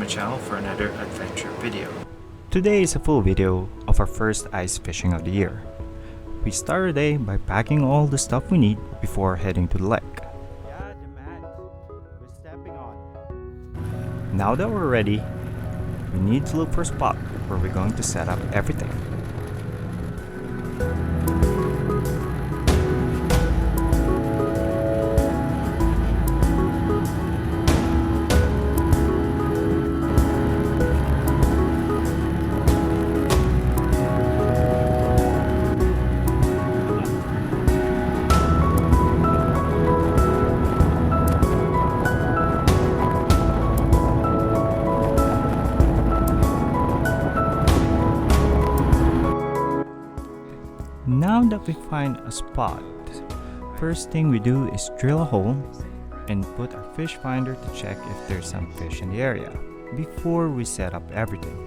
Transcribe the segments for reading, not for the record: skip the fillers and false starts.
channel for another adventure video. Today is a full video of our first ice fishing of the year. We start our day by packing all the stuff we need before heading to the lake. Yeah, the mat we're stepping on. Now that we're ready, we need to look for a spot where we're going to set up everything. Now that we find a spot, first thing we do is drill a hole and put our fish finder to check if there's some fish in the area before we set up everything.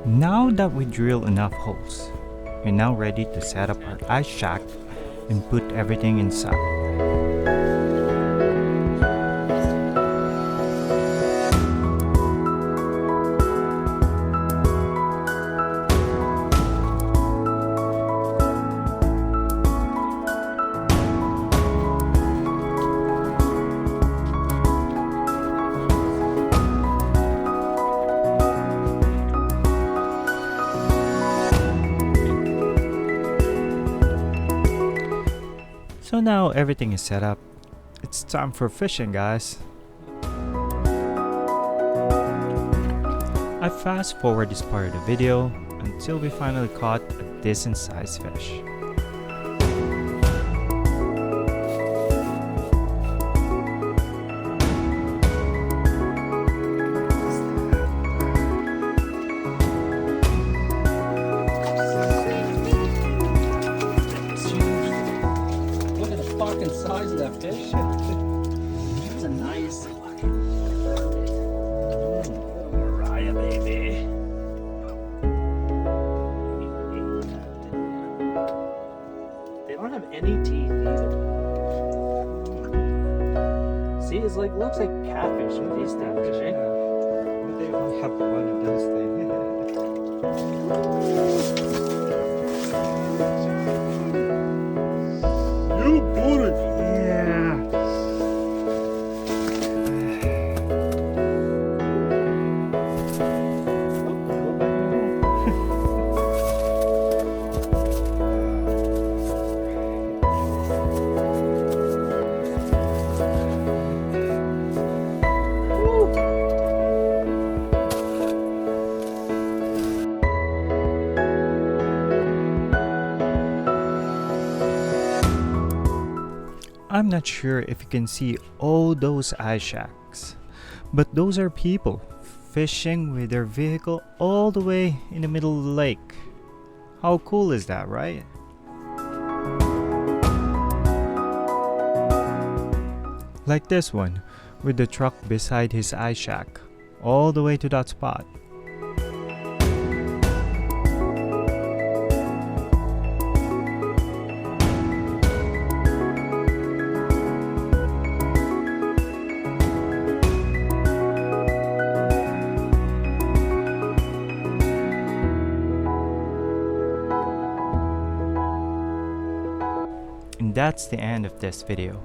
Now that we drill enough holes, we're now ready to set up our ice shack and put everything inside. So now everything is set up. It's time for fishing, guys. I fast forward this part of the video until we finally caught a decent sized fish. Size of that fish. That's a nice Mariah, baby. They don't have any teeth either. See, it's like looks like catfish with these things, right? But they only have one of those things. You put it. I'm not sure if you can see all those ice shacks, but those are people fishing with their vehicle all the way in the middle of the lake. How cool is that, right? Like this one, with the truck beside his ice shack, all the way to that spot. And that's the end of this video.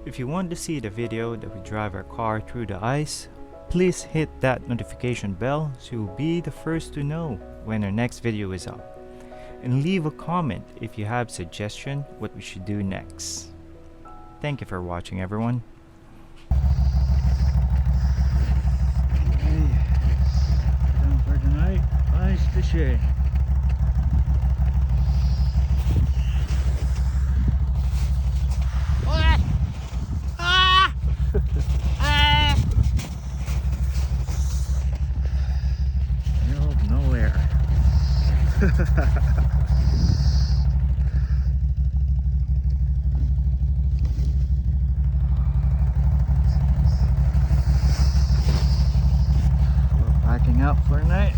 If you want to see the video that we drive our car through the ice, please hit that notification bell so you'll be the first to know when our next video is up. And leave a comment if you have suggestion what we should do next. Thank you for watching, everyone. Hey, time for tonight, ice fishing. Middle of nowhere. We're packing up for a night.